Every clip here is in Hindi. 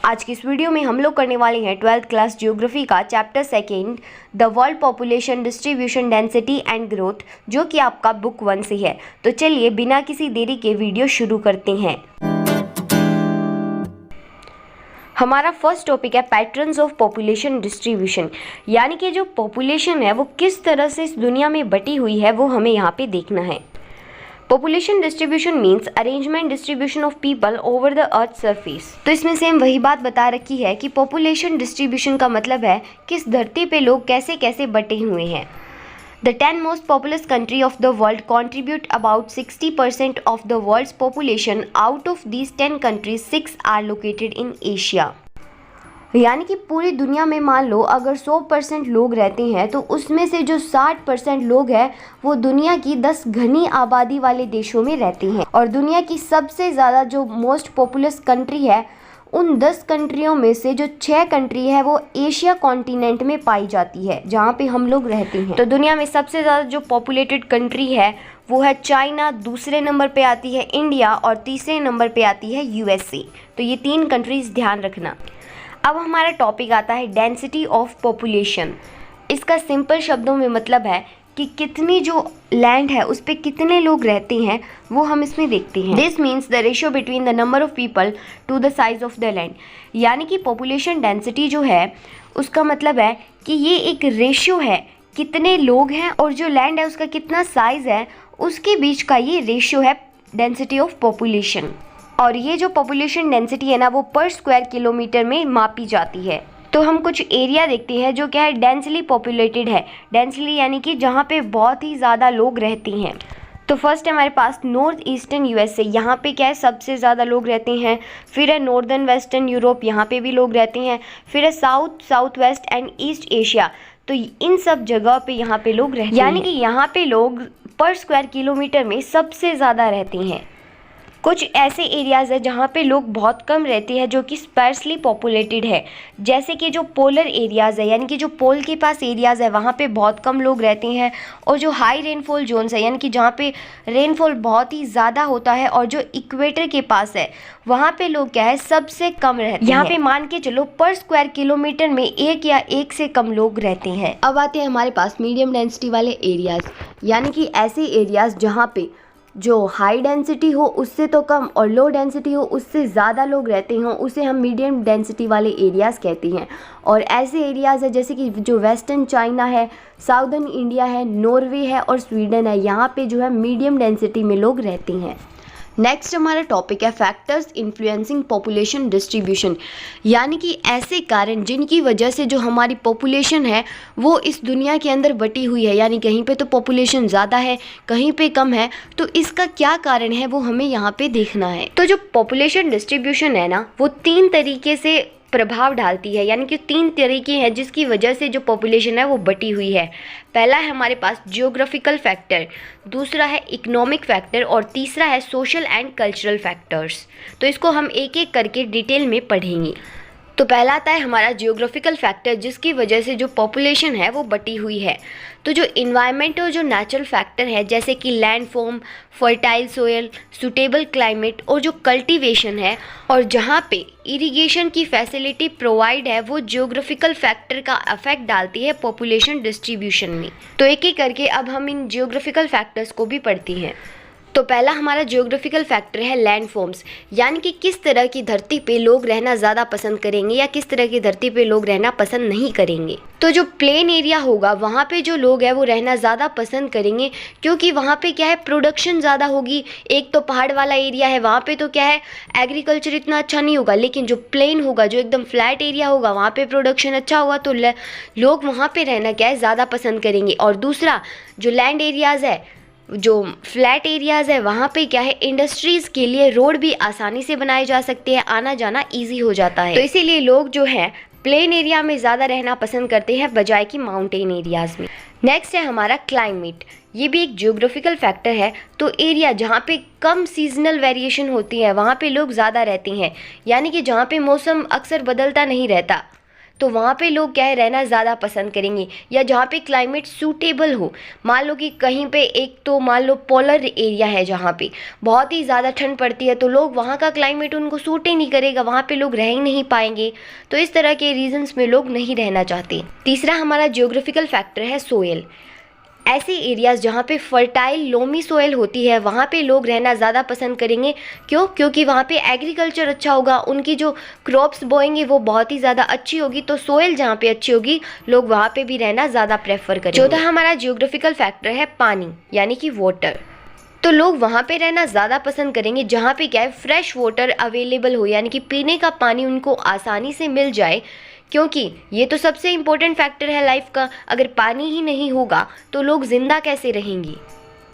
आज की इस वीडियो में हम लोग करने वाले हैं 12th क्लास ज्योग्राफी का chapter second the world population distribution density and growth, जो कि आपका बुक 1 से है। तो चलिए बिना किसी देरी के वीडियो शुरू करते हैं। हमारा फर्स्ट टॉपिक है पैटर्न्स ऑफ पॉपुलेशन डिस्ट्रीब्यूशन, यानी कि जो पॉपुलेशन है वो किस तरह से इस दुनिया में बटी हुई है वो हमें यहाँ पे देखना है। Population distribution means arrangement distribution of people over the earth surface. तो इसमें सेम वही बात बता रखी है कि पॉपुलेशन डिस्ट्रीब्यूशन का मतलब है कि इस धरती पे लोग कैसे कैसे बटे हुए हैं। The 10 most populous country of the world contribute about 60% of the world's population. Out of these 10 countries, 6 are located in Asia. यानी कि पूरी दुनिया में मान लो अगर 100% लोग रहते हैं तो उसमें से जो 60% लोग हैं वो दुनिया की 10 घनी आबादी वाले देशों में रहते हैं। और दुनिया की सबसे ज़्यादा जो मोस्ट पॉपुलस कंट्री है, उन 10 कंट्रियों में से जो 6 कंट्री है वो एशिया कॉन्टिनेंट में पाई जाती है, जहाँ पे हम लोग रहते हैं। तो दुनिया में सबसे ज़्यादा जो पॉपुलेटेड कंट्री है वो है चाइना, दूसरे नंबर पे आती है इंडिया और तीसरे नंबर पे आती है यूएसए। तो ये 3 कंट्रीज ध्यान रखना। अब हमारा टॉपिक आता है डेंसिटी ऑफ पॉपुलेशन। इसका सिंपल शब्दों में मतलब है कि कितनी जो लैंड है उस पर कितने लोग रहते हैं वो हम इसमें देखते हैं। This means the ratio between the number of people to the size of the land, यानी कि पॉपुलेशन डेंसिटी जो है उसका मतलब है कि ये एक रेशियो है, कितने लोग हैं और जो लैंड है उसका कितना साइज है, उसके बीच का ये रेशियो है डेंसिटी ऑफ पॉपुलेशन। और ये जो पॉपुलेशन डेंसिटी है ना वो पर स्क्वायर किलोमीटर में मापी जाती है। तो हम कुछ एरिया देखते हैं जो क्या है डेंसली पॉपुलेटेड है। डेंसली यानी कि जहाँ पे बहुत ही ज़्यादा लोग रहते हैं। तो फर्स्ट है हमारे पास नॉर्थ ईस्टर्न यूएसए, यहाँ पे क्या है सबसे ज़्यादा लोग रहते हैं। फिर है नॉर्दर्न वेस्टर्न यूरोप, यहाँ पे भी लोग रहते हैं। फिर है south west and east Asia, तो इन सब जगह पे यहाँ पे लोग रहते हैं, यानी कि यहाँ पे लोग पर स्क्वायर किलोमीटर में सबसे ज़्यादा रहते हैं। कुछ ऐसे एरियाज़ है जहाँ पे लोग बहुत कम रहते हैं जो कि स्पार्सली पॉपुलेटेड है, जैसे कि जो पोलर एरियाज़ है, यानी कि जो पोल के पास एरियाज़ है वहाँ पे बहुत कम लोग रहते हैं। और जो हाई रेनफॉल जोन्स है, यानी कि जहाँ पे रेनफॉल बहुत ही ज़्यादा होता है, और जो इक्वेटर के पास है वहाँ पे लोग क्या है सबसे कम रहते हैं। यहाँ पे मान के चलो पर स्क्वायर किलोमीटर में 1 या 1 से कम लोग रहते हैं। अब आते हैं हमारे पास मीडियम डेंसिटी वाले एरियाज़, यानी कि ऐसे एरियाज़ जहाँ पे जो हाई डेंसिटी हो उससे तो कम और लो डेंसिटी हो उससे ज़्यादा लोग रहते हों, उसे हम मीडियम डेंसिटी वाले एरियाज़ कहते हैं। और ऐसे एरियाज़ है जैसे कि जो वेस्टर्न चाइना है, साउदर्न इंडिया है, नॉर्वे है और स्वीडन है, यहाँ पे जो है मीडियम डेंसिटी में लोग रहते हैं। नेक्स्ट हमारा टॉपिक है फैक्टर्स इन्फ्लुएंसिंग पॉपुलेशन डिस्ट्रीब्यूशन, यानी कि ऐसे कारण जिनकी वजह से जो हमारी पॉपुलेशन है वो इस दुनिया के अंदर बटी हुई है, यानी कहीं पे तो पॉपुलेशन ज़्यादा है कहीं पे कम है, तो इसका क्या कारण है वो हमें यहाँ पे देखना है। तो जो पॉपुलेशन डिस्ट्रीब्यूशन है ना वो 3 तरीके से प्रभाव डालती है, यानी कि 3 तरीके हैं जिसकी वजह से जो पॉपुलेशन है वो बटी हुई है। पहला है हमारे पास जियोग्राफिकल फैक्टर, दूसरा है इकोनॉमिक फैक्टर और तीसरा है सोशल एंड कल्चरल फैक्टर्स। तो इसको हम एक एक करके डिटेल में पढ़ेंगे। तो पहला आता है हमारा जियोग्राफिकल फैक्टर, जिसकी वजह से जो पॉपुलेशन है वो बटी हुई है। तो जो इन्वायरमेंट और जो नेचुरल फैक्टर है जैसे कि land form, fertile soil, suitable climate और जो कल्टीवेशन है और जहाँ पे इरिगेशन की फैसिलिटी प्रोवाइड है, वो जियोग्राफिकल फैक्टर का अफेक्ट डालती है पॉपुलेशन डिस्ट्रीब्यूशन में। तो एक एक करके अब हम इन जियोग्राफिकल फैक्टर्स को भी पढ़ते हैं। तो पहला हमारा जियोग्राफिकल फैक्टर है लैंड फॉर्म्स, यानी कि किस तरह की धरती पे लोग रहना ज़्यादा पसंद करेंगे या किस तरह की धरती पे लोग रहना पसंद नहीं करेंगे। तो जो प्लेन एरिया होगा वहाँ पे जो लोग हैं वो रहना ज़्यादा पसंद करेंगे, क्योंकि वहाँ पे क्या है प्रोडक्शन ज़्यादा होगी। एक तो पहाड़ वाला एरिया है, वहाँ पे तो क्या है एग्रीकल्चर इतना अच्छा नहीं होगा, लेकिन जो प्लेन होगा, जो एकदम फ्लैट एरिया होगा, वहाँ पे प्रोडक्शन अच्छा होगा, तो लोग वहाँ पे रहना क्या है ज़्यादा पसंद करेंगे। और दूसरा जो लैंड एरियाज़ है, जो फ्लैट एरियाज़ है, वहाँ पे क्या है इंडस्ट्रीज़ के लिए रोड भी आसानी से बनाए जा सकते हैं, आना जाना इजी हो जाता है। तो इसीलिए लोग जो है प्लेन एरिया में ज़्यादा रहना पसंद करते हैं बजाय कि माउंटेन एरियाज़ में। नेक्स्ट है हमारा क्लाइमेट, ये भी एक जियोग्राफिकल फैक्टर है। तो एरिया जहाँ पे कम सीजनल वेरिएशन होती है वहाँ पे लोग ज़्यादा रहते हैं, यानी कि जहाँ पे मौसम अक्सर बदलता नहीं रहता, तो वहाँ पे लोग क्या है रहना ज़्यादा पसंद करेंगे, या जहाँ पे क्लाइमेट सूटेबल हो। मान लो कि कहीं पे एक तो मान लो पोलर एरिया है जहाँ पे बहुत ही ज़्यादा ठंड पड़ती है, तो लोग वहाँ का क्लाइमेट उनको सूट ही नहीं करेगा, वहाँ पे लोग रह ही नहीं पाएंगे। तो इस तरह के रीजंस में लोग नहीं रहना चाहते। तीसरा हमारा जियोग्राफिकल फैक्टर है सोयल। ऐसे एरियाज़ जहाँ पे फर्टाइल लोमी सोयल होती है वहाँ पे लोग रहना ज़्यादा पसंद करेंगे। क्योंकि वहाँ पे एग्रीकल्चर अच्छा होगा, उनकी जो क्रॉप्स बोएंगे वो बहुत ही ज़्यादा अच्छी होगी, तो सोयल जहाँ पे अच्छी होगी लोग वहाँ पे भी रहना ज़्यादा प्रेफर करेंगे। चौथा हमारा जियोग्राफिकल फैक्टर है पानी यानी कि वाटर। तो लोग वहाँ पे रहना ज़्यादा पसंद करेंगे जहाँ पे क्या है फ्रेश वाटर अवेलेबल हो, यानी कि पीने का पानी उनको आसानी से मिल जाए, क्योंकि ये तो सबसे इम्पोर्टेंट फैक्टर है लाइफ का। अगर पानी ही नहीं होगा तो लोग ज़िंदा कैसे रहेंगी।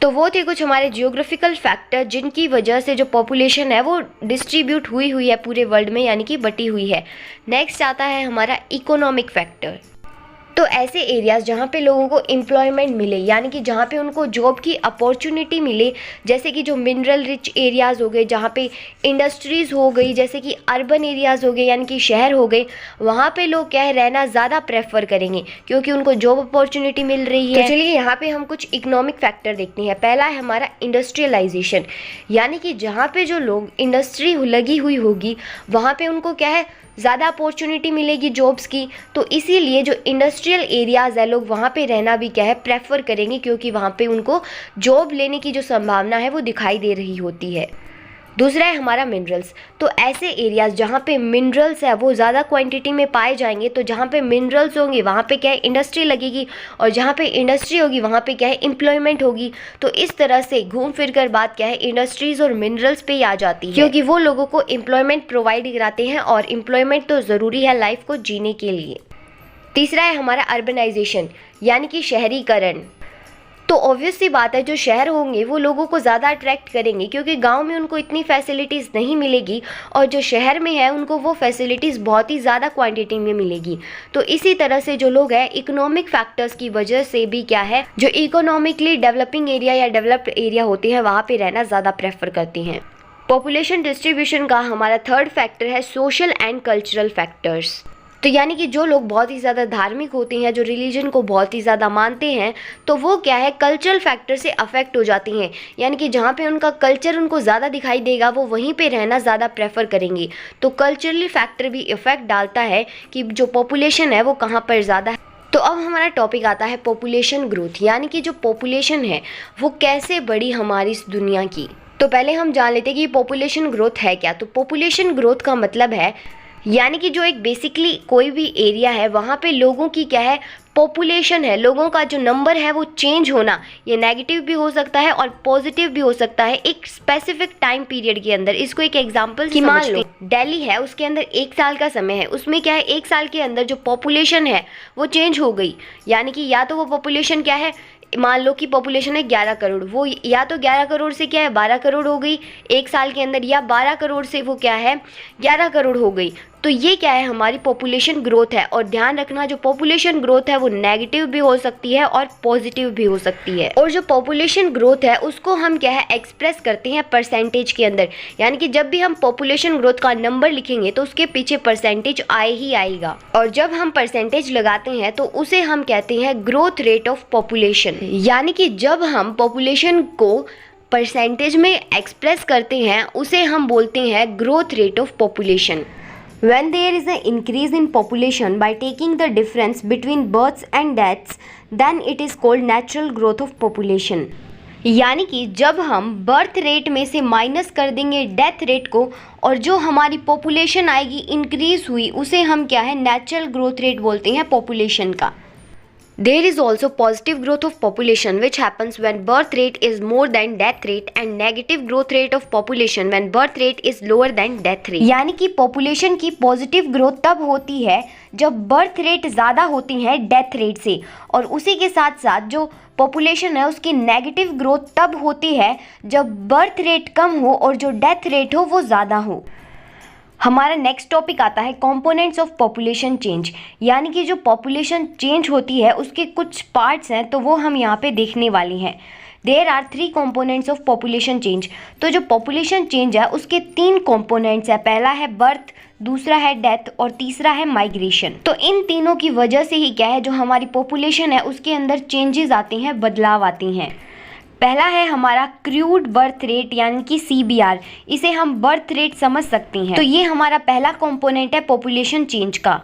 तो वो थे कुछ हमारे जियोग्राफिकल फैक्टर जिनकी वजह से जो पॉपुलेशन है वो डिस्ट्रीब्यूट हुई है पूरे वर्ल्ड में, यानी कि बटी हुई है। नेक्स्ट आता है हमारा इकोनॉमिक फैक्टर। तो ऐसे एरियाज़ जहाँ पे लोगों को एम्प्लॉयमेंट मिले, यानी कि जहाँ पे उनको जॉब की अपॉर्चुनिटी मिले, जैसे कि जो मिनरल रिच एरियाज़ हो गए, जहाँ पे इंडस्ट्रीज़ हो गई, जैसे कि अर्बन एरियाज़ हो गए यानी कि शहर हो गए, वहाँ पे लोग क्या है रहना ज़्यादा प्रेफर करेंगे क्योंकि उनको जॉब अपॉर्चुनिटी मिल रही है। तो चलिए यहाँ पे हम कुछ इकोनॉमिक फैक्टर देखते हैं। पहला है हमारा इंडस्ट्रियलाइजेशन, यानी कि जहाँ पे जो लोग इंडस्ट्री लगी हुई होगी वहाँ पे उनको क्या है ज़्यादा अपॉर्चुनिटी मिलेगी जॉब्स की, तो इसीलिए जो इंडस्ट्रियल एरियाज़ है लोग वहाँ पे रहना भी क्या है प्रेफर करेंगे, क्योंकि वहाँ पे उनको जॉब लेने की जो संभावना है वो दिखाई दे रही होती है। दूसरा है हमारा मिनरल्स। तो ऐसे एरियाज़ जहाँ पे मिनरल्स है वो ज़्यादा क्वांटिटी में पाए जाएंगे, तो जहाँ पे मिनरल्स होंगे वहाँ पे क्या है इंडस्ट्री लगेगी, और जहाँ पे इंडस्ट्री होगी वहाँ पे क्या है एम्प्लॉयमेंट होगी। तो इस तरह से घूम फिर कर बात क्या है इंडस्ट्रीज़ और मिनरल्स पे ही आ जाती है, क्योंकि वो लोगों को एम्प्लॉयमेंट प्रोवाइड कराते हैं, और एम्प्लॉयमेंट तो ज़रूरी है लाइफ को जीने के लिए। तीसरा है हमारा अर्बनाइजेशन, यानी कि शहरीकरण। तो ऑब्वियस सी बात है जो शहर होंगे वो लोगों को ज़्यादा अट्रैक्ट करेंगे, क्योंकि गांव में उनको इतनी फैसिलिटीज़ नहीं मिलेगी, और जो शहर में है उनको वो फैसिलिटीज़ बहुत ही ज़्यादा क्वांटिटी में मिलेगी। तो इसी तरह से जो लोग हैं इकोनॉमिक फैक्टर्स की वजह से भी क्या है जो इकोनॉमिकली डेवलपिंग एरिया या डेवलप्ड एरिया होते हैं वहाँ पर रहना ज़्यादा प्रेफर करते हैं। पॉपुलेशन डिस्ट्रीब्यूशन का हमारा थर्ड फैक्टर है सोशल एंड कल्चरल फैक्टर्स। तो यानी कि जो लोग बहुत ही ज़्यादा धार्मिक होते हैं, जो रिलीजन को बहुत ही ज़्यादा मानते हैं, तो वो क्या है कल्चरल फैक्टर से अफेक्ट हो जाती हैं, यानी कि जहाँ पे उनका कल्चर उनको ज़्यादा दिखाई देगा वो वहीं पे रहना ज़्यादा प्रेफर करेंगे। तो कल्चरली फैक्टर भी इफ़ेक्ट डालता है कि जो पॉपुलेशन है वो कहाँ पर ज़्यादा है। तो अब हमारा टॉपिक आता है पॉपुलेशन ग्रोथ, यानी कि जो पॉपुलेशन है वो कैसे बढ़ी हमारी इस दुनिया की। तो पहले हम जान लेते हैं कि पॉपुलेशन ग्रोथ है क्या। तो पॉपुलेशन ग्रोथ का मतलब है यानी कि जो एक बेसिकली कोई भी एरिया है वहाँ पे लोगों की क्या है पॉपुलेशन है, लोगों का जो नंबर है वो चेंज होना, ये नेगेटिव भी हो सकता है और पॉजिटिव भी हो सकता है एक स्पेसिफिक टाइम पीरियड के अंदर। इसको एक एग्जांपल से मान लो दिल्ली है, उसके अंदर 1 साल का समय है, उसमें क्या है 1 साल के अंदर जो पॉपुलेशन है वो चेंज हो गई, यानी कि या तो वो पॉपुलेशन क्या है मान लो कि पॉपुलेशन है 11 करोड़, वो या तो 11 करोड़ से क्या है 12 करोड़ हो गई 1 साल के अंदर, या 12 करोड़ से वो क्या है 11 करोड़ हो गई। तो ये क्या है हमारी पॉपुलेशन ग्रोथ है। और ध्यान रखना जो पॉपुलेशन ग्रोथ है वो नेगेटिव भी हो सकती है और पॉजिटिव भी हो सकती है। और जो पॉपुलेशन ग्रोथ है उसको हम क्या है एक्सप्रेस करते हैं परसेंटेज के अंदर, यानी कि जब भी हम पॉपुलेशन ग्रोथ का नंबर लिखेंगे तो उसके पीछे परसेंटेज आए ही आएगा, और जब हम परसेंटेज लगाते हैं तो उसे हम कहते हैं ग्रोथ रेट ऑफ पॉपुलेशन। यानी कि जब हम पॉपुलेशन को परसेंटेज में एक्सप्रेस करते हैं उसे हम बोलते हैं growth rate of population. When there is an increase in population by taking the difference between births and deaths, then it is called natural growth of population. यानी कि जब हम बर्थ रेट में से माइनस कर देंगे डेथ रेट को, और जो हमारी पॉपुलेशन आएगी इंक्रीज हुई उसे हम क्या है नेचुरल ग्रोथ रेट बोलते हैं पॉपुलेशन का। There is also positive growth of population which happens when birth rate is more than death rate, and negative growth rate of population when birth rate is lower than death rate. यानी कि पॉपुलेशन की पॉजिटिव ग्रोथ तब होती है जब बर्थ रेट ज़्यादा होती है डेथ रेट से, और उसी के साथ साथ जो पॉपुलेशन है उसकी नेगेटिव ग्रोथ तब होती है जब बर्थ रेट कम हो और जो डेथ रेट हो वो ज़्यादा हो। हमारा नेक्स्ट टॉपिक आता है कंपोनेंट्स ऑफ पॉपुलेशन चेंज, यानी कि जो पॉपुलेशन चेंज होती है उसके कुछ पार्ट्स हैं तो वो हम यहाँ पे देखने वाले हैं। There are 3 components of population change. तो जो पॉपुलेशन चेंज है उसके 3 कंपोनेंट्स हैं। पहला है बर्थ, दूसरा है डेथ और तीसरा है माइग्रेशन। तो इन तीनों की वजह से ही क्या है, जो हमारी पॉपुलेशन है उसके अंदर चेंजेस आते हैं, बदलाव आते हैं। पहला है हमारा क्रूड बर्थ रेट यानी कि CBR, इसे हम बर्थ रेट समझ सकते हैं। तो ये हमारा पहला कंपोनेंट है पॉपुलेशन चेंज का।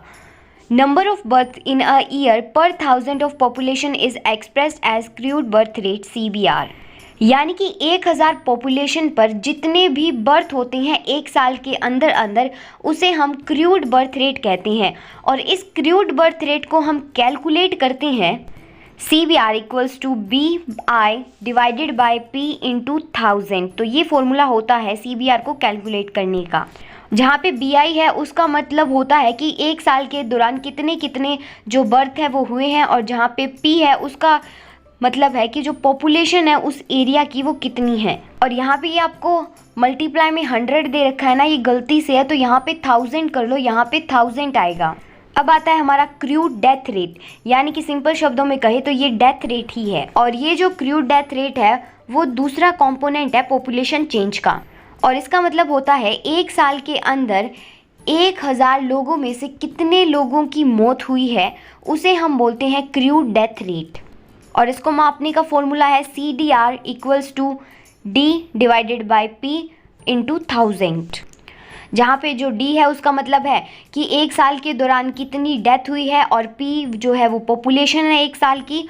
Number of birth in a year per 1000 of population is expressed as crude birth rate CBR, यानी कि 1000 पॉपुलेशन पर जितने भी बर्थ होते हैं एक साल के अंदर अंदर, उसे हम क्रूड बर्थ रेट कहते हैं। और इस क्रूड बर्थ रेट को हम कैलकुलेट करते हैं CBR equals to BI divided by P into 1000। तो ये फॉर्मूला होता है CBR को कैलकुलेट करने का। जहाँ पे BI है उसका मतलब होता है कि एक साल के दौरान कितने कितने जो बर्थ है वो हुए हैं, और जहाँ पे P है उसका मतलब है कि जो पॉपुलेशन है उस एरिया की वो कितनी है। और यहाँ पे ये आपको मल्टीप्लाई में 100 दे रखा है ना, ये गलती से है, तो यहाँ पे 1000 कर लो, यहाँ पे 1000 आएगा। अब आता है हमारा क्रूड डेथ रेट, यानी कि सिंपल शब्दों में कहे तो ये डेथ रेट ही है। और ये जो क्रूड डेथ रेट है वो दूसरा कंपोनेंट है पॉपुलेशन चेंज का। और इसका मतलब होता है एक साल के अंदर 1000 लोगों में से कितने लोगों की मौत हुई है, उसे हम बोलते हैं क्रूड डेथ रेट। और इसको मापने का फॉर्मूला है CDR equals to D divided by P into 1000। जहाँ पे जो D है उसका मतलब है कि एक साल के दौरान कितनी डेथ हुई है, और P जो है वो पॉपुलेशन है एक साल की।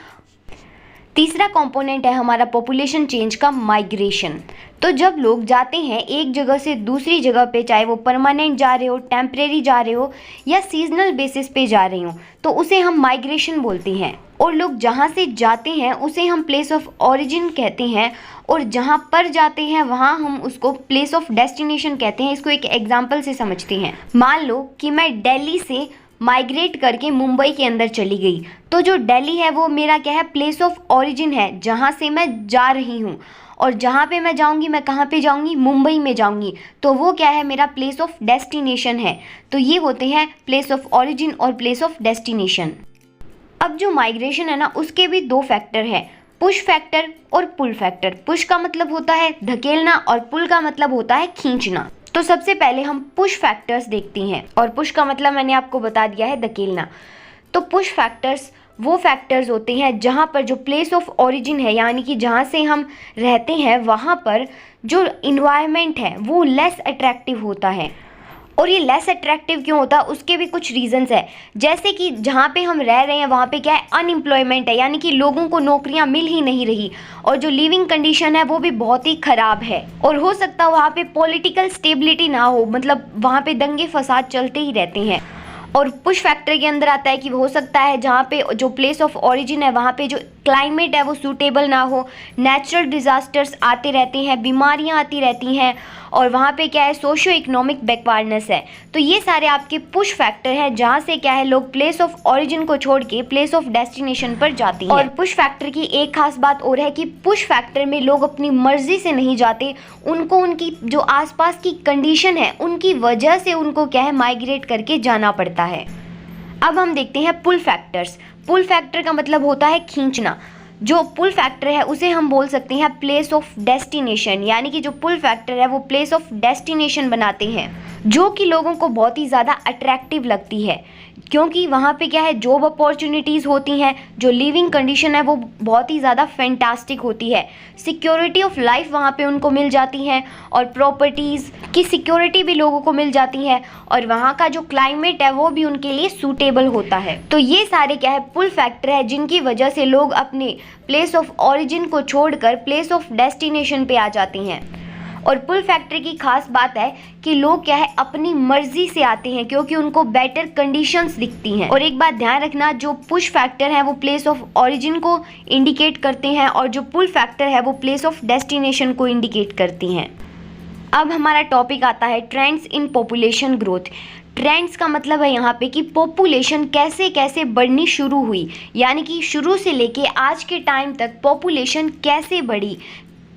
तीसरा कंपोनेंट है हमारा पॉपुलेशन चेंज का माइग्रेशन। तो जब लोग जाते हैं एक जगह से दूसरी जगह पे, चाहे वो परमानेंट जा रहे हो, टेम्परेरी जा रहे हो या सीजनल बेसिस पे जा रहे हो, तो उसे हम माइग्रेशन बोलते हैं। और लोग जहाँ से जाते हैं उसे हम प्लेस ऑफ ओरिजिन कहते हैं, और जहाँ पर जाते हैं वहाँ हम उसको प्लेस ऑफ डेस्टिनेशन कहते हैं। इसको एक एग्जांपल से समझते हैं। मान लो कि मैं दिल्ली से माइग्रेट करके मुंबई के अंदर चली गई, तो जो दिल्ली है वो मेरा क्या है, प्लेस ऑफ ओरिजिन है, जहाँ से मैं जा रही हूँ। और जहाँ पे मैं जाऊँगी, मैं कहाँ पे जाऊँगी, मुंबई में जाऊँगी, तो वो क्या है, मेरा प्लेस ऑफ डेस्टिनेशन है। तो ये होते हैं प्लेस ऑफ ओरिजिन और प्लेस ऑफ डेस्टिनेशन। अब जो माइग्रेशन है ना, उसके भी दो फैक्टर है, पुश फैक्टर और पुल फैक्टर। पुश का मतलब होता है धकेलना और पुल का मतलब होता है खींचना। तो सबसे पहले हम पुश फैक्टर्स देखते हैं, और पुश का मतलब मैंने आपको बता दिया है, धकेलना। तो पुश फैक्टर्स वो फैक्टर्स होते हैं जहाँ पर जो प्लेस ऑफ ओरिजिन है, यानी कि जहाँ से हम रहते हैं वहाँ पर जो इन्वायरमेंट है वो लेस अट्रैक्टिव होता है। और ये लेस अट्रैक्टिव क्यों होता है, उसके भी कुछ रीजंस है। जैसे कि जहाँ पे हम रह रहे हैं वहाँ पे क्या है, अनएम्प्लॉयमेंट है, यानी कि लोगों को नौकरियाँ मिल ही नहीं रही, और जो लिविंग कंडीशन है वो भी बहुत ही ख़राब है। और हो सकता है वहाँ पे पॉलिटिकल स्टेबिलिटी ना हो, मतलब वहाँ पे दंगे फसाद चलते ही रहते हैं। और पुश फैक्टर के अंदर आता है कि हो सकता है जहाँ पे जो प्लेस ऑफ ओरिजिन है वहाँ पे जो क्लाइमेट है वो सूटेबल ना हो, नेचुरल डिज़ास्टर्स आते रहते हैं, बीमारियाँ आती रहती हैं, और वहाँ पे क्या है, सोशो इकोनॉमिक बैकवर्डनेस है। तो ये सारे आपके पुश फैक्टर हैं जहाँ से क्या है, लोग प्लेस ऑफ ओरिजिन को छोड़ के प्लेस ऑफ डेस्टिनेशन पर जाते हैं। और पुश फैक्टर की एक खास बात और है कि पुश फैक्टर में लोग अपनी मर्जी से नहीं जाते, उनको उनकी जो आसपास की कंडीशन है उनकी वजह से उनको क्या है, माइग्रेट करके जाना पड़ता है। अब हम देखते हैं पुल फैक्टर्स। पुल फैक्टर का मतलब होता है खींचना। जो पुल फैक्टर है उसे हम बोल सकते हैं प्लेस ऑफ डेस्टिनेशन, यानी कि जो पुल फैक्टर है वो प्लेस ऑफ डेस्टिनेशन बनाते हैं, जो कि लोगों को बहुत ही ज़्यादा अट्रैक्टिव लगती है, क्योंकि वहाँ पे क्या है, जॉब अपॉर्चुनिटीज़ होती हैं, जो लिविंग कंडीशन है वो बहुत ही ज़्यादा फैंटास्टिक होती है, सिक्योरिटी ऑफ लाइफ वहाँ पे उनको मिल जाती है, और प्रॉपर्टीज़ की सिक्योरिटी भी लोगों को मिल जाती है, और वहाँ का जो क्लाइमेट है वो भी उनके लिए सूटेबल होता है। तो ये सारे क्या है, पुल फैक्टर है, जिनकी वजह से लोग अपने प्लेस ऑफ ओरिजिन को छोड़कर प्लेस ऑफ डेस्टिनेशन पे आ जाते हैं। और पुल फैक्टर की खास बात है कि लोग क्या है, अपनी मर्जी से आते हैं, क्योंकि उनको बेटर कंडीशंस दिखती हैं। और एक बात ध्यान रखना, जो पुश फैक्टर है वो प्लेस ऑफ ओरिजिन को इंडिकेट करते हैं, और जो पुल फैक्टर है वो प्लेस ऑफ डेस्टिनेशन को इंडिकेट करती हैं। अब हमारा टॉपिक आता है trends in population growth. Trends का मतलब है यहाँ पे कि पॉपुलेशन कैसे कैसे बढ़नी शुरू हुई, यानी कि शुरू से लेके आज के टाइम तक पॉपुलेशन कैसे बढ़ी,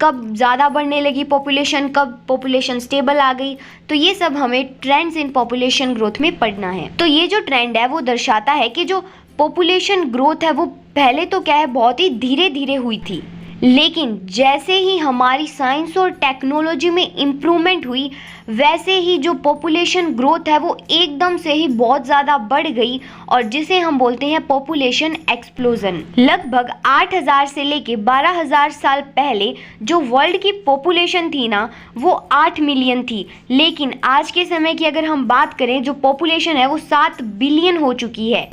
कब ज़्यादा बढ़ने लगी पॉपुलेशन, कब पॉपुलेशन स्टेबल आ गई। तो ये सब हमें ट्रेंड्स इन पॉपुलेशन ग्रोथ में पढ़ना है। तो ये जो ट्रेंड है वो दर्शाता है कि जो पॉपुलेशन ग्रोथ है वो पहले तो क्या है, बहुत ही धीरे धीरे हुई थी, लेकिन जैसे ही हमारी साइंस और टेक्नोलॉजी में इम्प्रूवमेंट हुई, वैसे ही जो पॉपुलेशन ग्रोथ है वो एकदम से ही बहुत ज़्यादा बढ़ गई, और जिसे हम बोलते हैं पॉपुलेशन एक्सप्लोजन। लगभग 8000 से लेके 12000 साल पहले जो वर्ल्ड की पॉपुलेशन थी ना, वो 8 मिलियन थी। लेकिन आज के समय की अगर हम बात करें, जो पॉपुलेशन है वो 7 बिलियन हो चुकी है।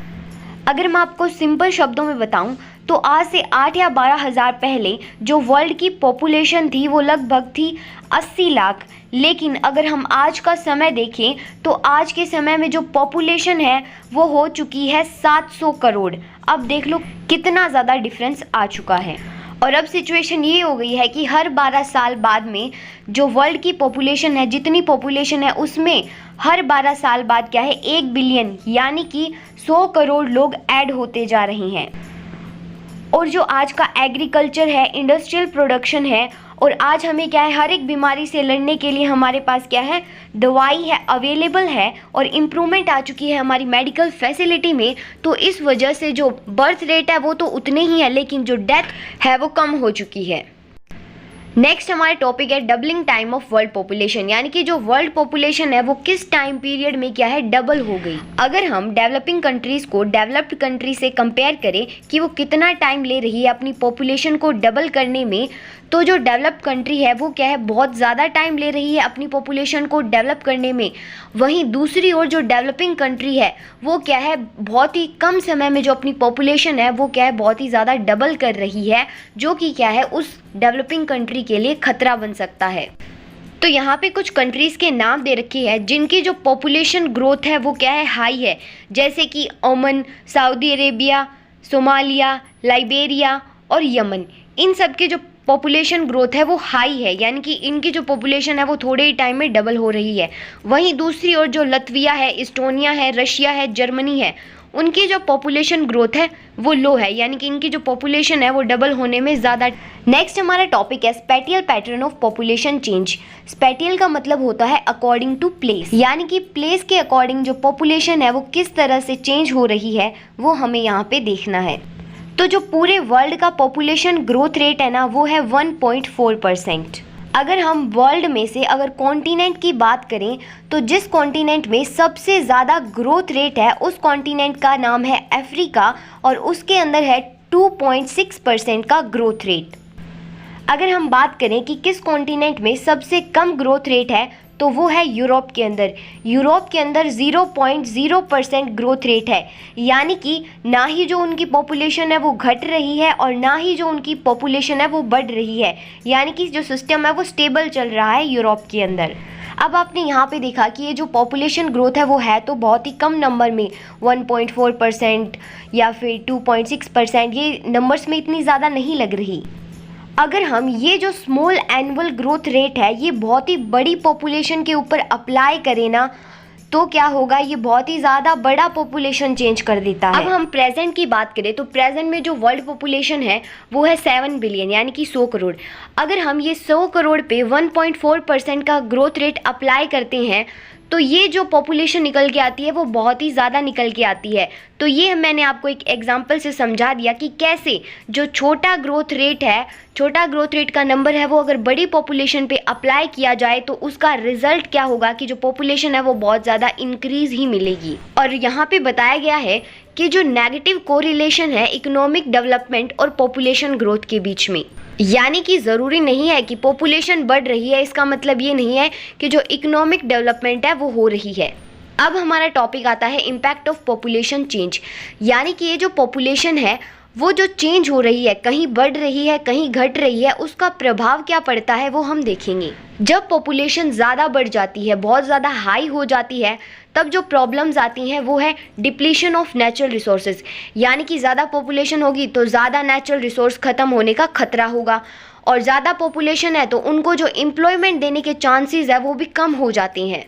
अगर मैं आपको सिंपल शब्दों में बताऊं तो आज से 8 या 12 हज़ार पहले जो वर्ल्ड की पॉपुलेशन थी वो लगभग थी 80 लाख। लेकिन अगर हम आज का समय देखें तो आज के समय में जो पॉपुलेशन है वो हो चुकी है 700 करोड़। अब देख लो कितना ज़्यादा डिफरेंस आ चुका है। और अब सिचुएशन ये हो गई है कि हर 12 साल बाद में जो वर्ल्ड की पॉपुलेशन है, जितनी पॉपुलेशन है उसमें हर 12 साल बाद क्या है, 1 बिलियन यानी कि 100 करोड़ लोग ऐड होते जा रहे हैं। और जो आज का एग्रीकल्चर है, इंडस्ट्रियल प्रोडक्शन है, और आज हमें क्या है, हर एक बीमारी से लड़ने के लिए हमारे पास क्या है, दवाई है, अवेलेबल है, और इम्प्रूवमेंट आ चुकी है हमारी मेडिकल फैसिलिटी में। तो इस वजह से जो बर्थ रेट है वो तो उतने ही है, लेकिन जो डेथ है वो कम हो चुकी है। नेक्स्ट हमारा टॉपिक है doubling time of world population, यानी कि जो वर्ल्ड पॉपुलेशन है वो किस टाइम पीरियड में क्या है, डबल हो गई। अगर हम डेवलपिंग कंट्रीज को डेवलप्ड कंट्री से कंपेयर करें कि वो कितना टाइम ले रही है अपनी पॉपुलेशन को डबल करने में, तो जो डेवलप्ड कंट्री है वो क्या है, बहुत ज़्यादा टाइम ले रही है अपनी पॉपुलेशन को डेवलप करने में। वहीं दूसरी ओर जो डेवलपिंग कंट्री है वो क्या है, बहुत ही कम समय में जो अपनी पॉपुलेशन है वो क्या है, बहुत ही ज़्यादा डबल कर रही है, जो कि क्या है उस डेवलपिंग कंट्री के लिए खतरा बन सकता है। तो यहाँ पे कुछ कंट्रीज़ के नाम दे रखे हैं जिनकी जो पॉपुलेशन ग्रोथ है वो क्या है, हाई है, जैसे कि ओमन, सऊदी अरेबिया, सोमालिया, लाइबेरिया और यमन। इन सब के जो पॉपुलेशन ग्रोथ है वो हाई है, यानी कि इनकी जो पॉपुलेशन है वो थोड़े ही टाइम में डबल हो रही है। वहीं दूसरी ओर जो लतविया है, इस्टोनिया है, रशिया है, जर्मनी है, उनकी जो पॉपुलेशन ग्रोथ है वो लो है, यानी कि इनकी जो पॉपुलेशन है वो डबल होने में ज़्यादा। नेक्स्ट हमारा टॉपिक है spatial pattern of population change. Spatial का मतलब होता है अकॉर्डिंग टू प्लेस, यानी कि प्लेस के अकॉर्डिंग जो पॉपुलेशन है वो किस तरह से चेंज हो रही है वो हमें यहाँ पे देखना है। तो जो पूरे वर्ल्ड का पॉपुलेशन ग्रोथ रेट है ना वो है 1.4%। अगर हम वर्ल्ड में से अगर कॉन्टिनेंट की बात करें तो जिस कॉन्टिनेंट में सबसे ज़्यादा ग्रोथ रेट है उस कॉन्टिनेंट का नाम है अफ्रीका, और उसके अंदर है 2.6% का ग्रोथ रेट। अगर हम बात करें कि किस कॉन्टिनेंट में सबसे कम ग्रोथ रेट है तो वो है यूरोप के अंदर। यूरोप के अंदर 0.0% ग्रोथ रेट है, यानी कि ना ही जो उनकी पॉपुलेशन है वो घट रही है और ना ही जो उनकी पॉपुलेशन है वो बढ़ रही है, यानी कि जो सिस्टम है वो स्टेबल चल रहा है यूरोप के अंदर। अब आपने यहाँ पे देखा कि ये जो पॉपुलेशन ग्रोथ है वो है तो बहुत ही कम नंबर में, 1.4% या फिर 2.6%, ये नंबर्स में इतनी ज़्यादा नहीं लग रही। अगर हम ये जो स्मॉल एनुअल ग्रोथ रेट है ये बहुत ही बड़ी पॉपुलेशन के ऊपर अप्लाई करें ना, तो क्या होगा, ये बहुत ही ज़्यादा बड़ा पॉपुलेशन चेंज कर देता है। अब हम प्रेजेंट की बात करें तो प्रेजेंट में जो वर्ल्ड पॉपुलेशन है वो है 7 बिलियन यानी कि 100 करोड़। अगर हम ये 100 करोड़ पे 1.4% का ग्रोथ रेट अप्लाई करते हैं तो ये जो पॉपुलेशन निकल के आती है वो बहुत ही ज़्यादा निकल के आती है। तो ये मैंने आपको एक एग्जांपल से समझा दिया कि कैसे जो छोटा ग्रोथ रेट है, छोटा ग्रोथ रेट का नंबर है वो अगर बड़ी पॉपुलेशन पे अप्लाई किया जाए तो उसका रिजल्ट क्या होगा कि जो पॉपुलेशन है वो बहुत ज़्यादा इंक्रीज ही मिलेगी। और यहाँ पे बताया गया है कि जो नेगेटिव कोरिलेशन है इकोनॉमिक डेवलपमेंट और पॉपुलेशन ग्रोथ के बीच में, यानी कि ज़रूरी नहीं है कि पॉपुलेशन बढ़ रही है, इसका मतलब ये नहीं है कि जो इकोनॉमिक डेवलपमेंट है वो हो रही है। अब हमारा टॉपिक आता है इम्पैक्ट ऑफ पॉपुलेशन चेंज, यानी कि ये जो पॉपुलेशन है वो जो चेंज हो रही है, कहीं बढ़ रही है कहीं घट रही है, उसका प्रभाव क्या पड़ता है वो हम देखेंगे। जब पॉपुलेशन ज़्यादा बढ़ जाती है, बहुत ज़्यादा हाई हो जाती है, तब जो प्रॉब्लम्स आती हैं वो है डिप्लीशन ऑफ नेचुरल रिसोर्सेज, यानी कि ज़्यादा पॉपुलेशन होगी तो ज़्यादा नेचुरल रिसोर्स ख़त्म होने का खतरा होगा, और ज़्यादा पॉपुलेशन है तो उनको जो एम्प्लॉयमेंट देने के चांसेस है वो भी कम हो जाते हैं।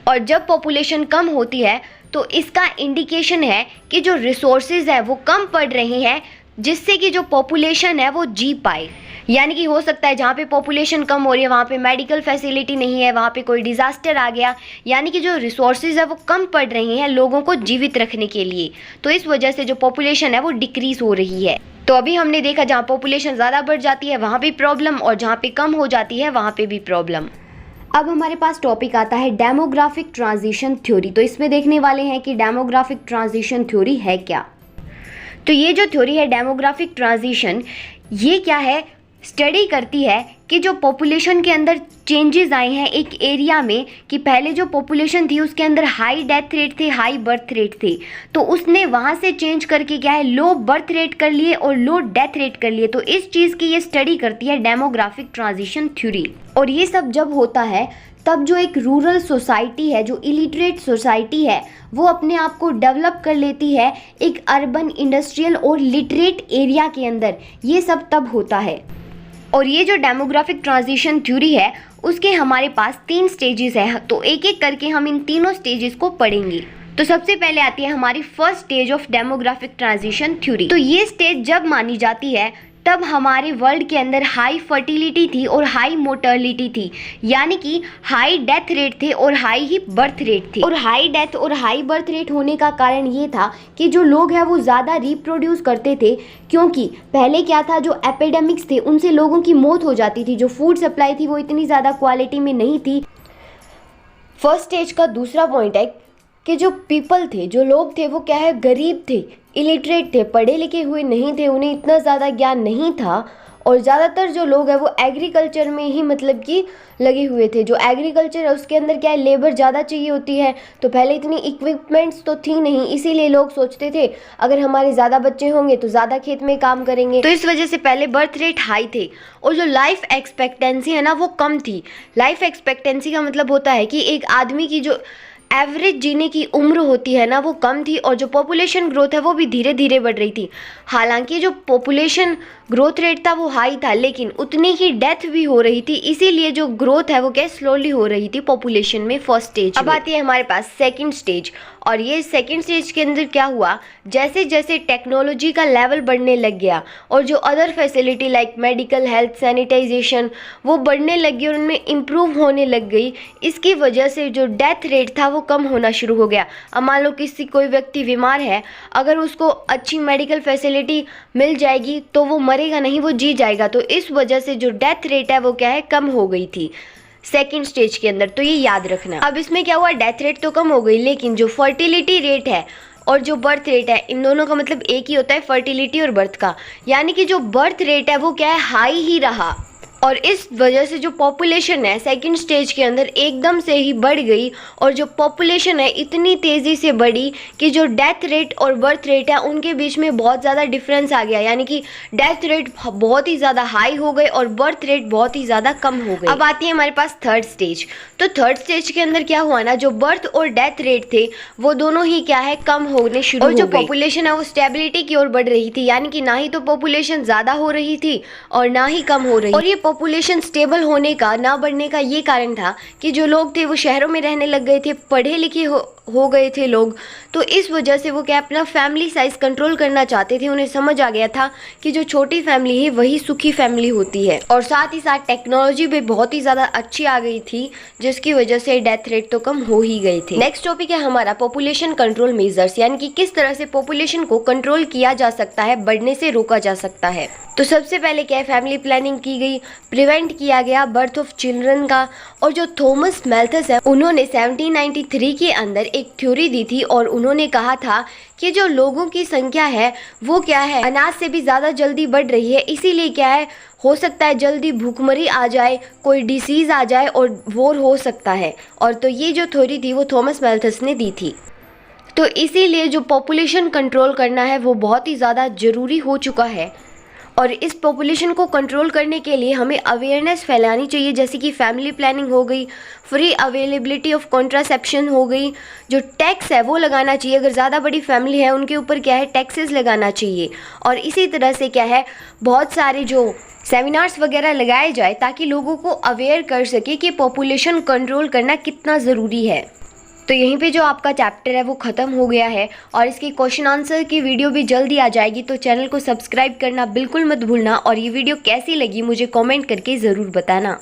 और जब पॉपुलेशन कम होती है तो इसका इंडिकेशन है कि जो रिसोर्सेज है वो कम पड़ रहे हैं, जिससे कि जो पॉपुलेशन है वो जी पाए। यानी कि हो सकता है जहाँ पे पॉपुलेशन कम हो रही है वहाँ पे मेडिकल फैसिलिटी नहीं है, वहाँ पे कोई डिज़ास्टर आ गया, यानी कि जो रिसोर्सेज है वो कम पड़ रही हैं लोगों को जीवित रखने के लिए, तो इस वजह से जो पॉपुलेशन है वो डिक्रीज़ हो रही है। तो अभी हमने देखा जहाँ पॉपुलेशन ज़्यादा बढ़ जाती है वहाँ भी प्रॉब्लम, और जहाँ पे कम हो जाती है वहाँ पे भी प्रॉब्लम। अब हमारे पास टॉपिक आता है डेमोग्राफिक ट्रांजिशन थ्योरी। तो इसमें देखने वाले हैं कि डेमोग्राफिक ट्रांजिशन थ्योरी है क्या। तो ये जो थ्योरी है डेमोग्राफिक ट्रांजिशन, ये क्या है, स्टडी करती है कि जो पॉपुलेशन के अंदर चेंजेस आए हैं एक एरिया में, कि पहले जो पॉपुलेशन थी उसके अंदर हाई डेथ रेट थे, हाई बर्थ रेट थे, तो उसने वहाँ से चेंज करके क्या है लो बर्थ रेट कर लिए और लो डेथ रेट कर लिए। तो इस चीज़ की ये स्टडी करती है डेमोग्राफिक ट्रांजिशन थ्योरी। और ये सब जब होता है तब जो एक रूरल सोसाइटी है, जो इलिटरेट सोसाइटी है, वो अपने आप को डेवलप कर लेती है एक अर्बन, इंडस्ट्रियल और लिटरेट एरिया के अंदर। ये सब तब होता है। और ये जो डेमोग्राफिक ट्रांजिशन थ्योरी है उसके हमारे पास 3 स्टेजेस है। तो एक एक करके हम इन तीनों स्टेजेस को पढ़ेंगे। तो सबसे पहले आती है हमारी first stage of demographic transition theory. तो ये स्टेज जब मानी जाती है तब हमारे वर्ल्ड के अंदर हाई फर्टिलिटी थी और हाई मोर्टेलिटी थी, यानी कि हाई डेथ रेट थे और हाई ही बर्थ रेट थे। और हाई डेथ और हाई बर्थ रेट होने का कारण ये था कि जो लोग हैं वो ज़्यादा रिप्रोड्यूस करते थे, क्योंकि पहले क्या था, जो एपिडेमिक्स थे उनसे लोगों की मौत हो जाती थी, जो फूड सप्लाई थी वो इतनी ज़्यादा क्वालिटी में नहीं थी। फर्स्ट स्टेज का दूसरा पॉइंट है कि जो पीपल थे, जो लोग थे, वो क्या है, गरीब थे, इलिटरेट थे, पढ़े लिखे हुए नहीं थे, उन्हें इतना ज़्यादा ज्ञान नहीं था। और ज़्यादातर जो लोग हैं वो एग्रीकल्चर में ही मतलब कि लगे हुए थे। जो एग्रीकल्चर है उसके अंदर क्या है, लेबर ज़्यादा चाहिए होती है। तो पहले इतनी इक्विपमेंट्स तो थी नहीं, इसीलिए लोग सोचते थे अगर हमारे ज़्यादा बच्चे होंगे तो ज़्यादा खेत में काम करेंगे। तो इस वजह से पहले बर्थ रेट हाई थे और जो लाइफ एक्सपेक्टेंसी है ना वो कम थी। लाइफ एक्सपेक्टेंसी का मतलब होता है कि एक आदमी की जो एवरेज जीने की उम्र होती है ना वो कम थी, और जो पॉपुलेशन ग्रोथ है वो भी धीरे धीरे बढ़ रही थी। हालांकि जो पॉपुलेशन ग्रोथ रेट था वो हाई था, लेकिन उतनी ही डेथ भी हो रही थी, इसीलिए जो ग्रोथ है वो क्या स्लोली हो रही थी पॉपुलेशन में फर्स्ट स्टेज। अब आती है हमारे पास सेकंड स्टेज। और ये सेकंड स्टेज के अंदर क्या हुआ, जैसे जैसे टेक्नोलॉजी का लेवल बढ़ने लग गया और जो other facility like medical, health, sanitization वो बढ़ने लगी और उनमें इम्प्रूव होने लग गई, इसकी वजह से जो डेथ रेट था वो कम होना शुरू हो गया। अब मान लो कोई व्यक्ति बीमार है, अगर उसको अच्छी मेडिकल फैसिलिटी मिल जाएगी तो वो मरेगा नहीं, वो जी जाएगा। तो इस वजह से जो डेथ रेट है वो क्या है, कम हो गई थी सेकंड स्टेज के अंदर। तो ये याद रखना। अब इसमें क्या हुआ, डेथ रेट तो कम हो गई, लेकिन जो फर्टिलिटी रेट है और जो बर्थ रेट है, इन दोनों का मतलब एक ही होता है, फर्टिलिटी और बर्थ का। यानी कि जो बर्थ रेट है वो क्या है, हाई ही रहा। और इस वजह से जो पॉपुलेशन है सेकंड स्टेज के अंदर एकदम से ही बढ़ गई, और जो पॉपुलेशन है इतनी तेज़ी से बढ़ी कि जो डेथ रेट और बर्थ रेट है उनके बीच में बहुत ज़्यादा डिफरेंस आ गया। यानी कि डेथ रेट बहुत ही ज़्यादा हाई हो गए और बर्थ रेट बहुत ही ज़्यादा कम हो गई। अब आती है हमारे पास थर्ड स्टेज। तो थर्ड स्टेज के अंदर क्या हुआ ना, जो बर्थ और डेथ रेट थे वो दोनों ही क्या है, कम होने शुरू हो गए। और जो पॉपुलेशन है वो स्टेबिलिटी की ओर बढ़ रही थी, यानी कि ना ही तो पॉपुलेशन ज़्यादा हो रही थी और ना ही कम हो रही। और ये पॉपुलेशन स्टेबल होने का, ना बढ़ने का ये कारण था कि जो लोग थे वो शहरों में रहने लग गए थे, पढ़े लिखे हो गए थे लोग। तो इस वजह से वो क्या अपना फैमिली साइज कंट्रोल करना चाहते थे। उन्हें समझ आ गया था कि जो छोटी फैमिली है वही सुखी फैमिली होती है। और साथ ही साथ टेक्नोलॉजी भी बहुत ही ज़्यादा अच्छी आ गई थी, जिसकी वजह से डेथ रेट तो कम हो ही गए थे। नेक्स्ट टॉपिक है हमारा पॉपुलेशन कंट्रोल मेजर्स, यानी कि किस तरह से पॉपुलेशन को कंट्रोल किया जा सकता है, बढ़ने से रोका जा सकता है। तो सबसे पहले क्या है, फैमिली प्लानिंग की गई, प्रिवेंट किया गया बर्थ ऑफ चिल्ड्रन का। और जो थॉमस मैल्थस है उन्होंने 1793 के अंदर एक थ्योरी दी थी और उन्होंने कहा था कि जो लोगों की संख्या है वो क्या है, अनाज से भी ज़्यादा जल्दी बढ़ रही है, इसीलिए क्या है, हो सकता है जल्दी भूखमरी आ जाए, कोई डिसीज़ आ जाए और वॉर हो सकता है। और तो ये जो थ्योरी थी वो थॉमस मैल्थस ने दी थी। तो इसीलिए जो पॉपुलेशन कंट्रोल करना है वो बहुत ही ज़्यादा ज़रूरी हो चुका है। और इस पॉपुलेशन को कंट्रोल करने के लिए हमें अवेयरनेस फैलानी चाहिए, जैसे कि फैमिली प्लानिंग हो गई, फ्री अवेलेबिलिटी ऑफ कॉन्ट्रासेप्शन हो गई, जो टैक्स है वो लगाना चाहिए। अगर ज़्यादा बड़ी फैमिली है उनके ऊपर क्या है, टैक्सेस लगाना चाहिए। और इसी तरह से क्या है, बहुत सारे जो सेमिनार्स वगैरह लगाए जाए ताकि लोगों को अवेयर कर सके कि पॉपुलेशन कंट्रोल करना कितना ज़रूरी है। तो यहीं पे जो आपका चैप्टर है वो ख़त्म हो गया है और इसकी क्वेश्चन आंसर की वीडियो भी जल्दी आ जाएगी। तो चैनल को सब्सक्राइब करना बिल्कुल मत भूलना और ये वीडियो कैसी लगी मुझे कमेंट करके ज़रूर बताना।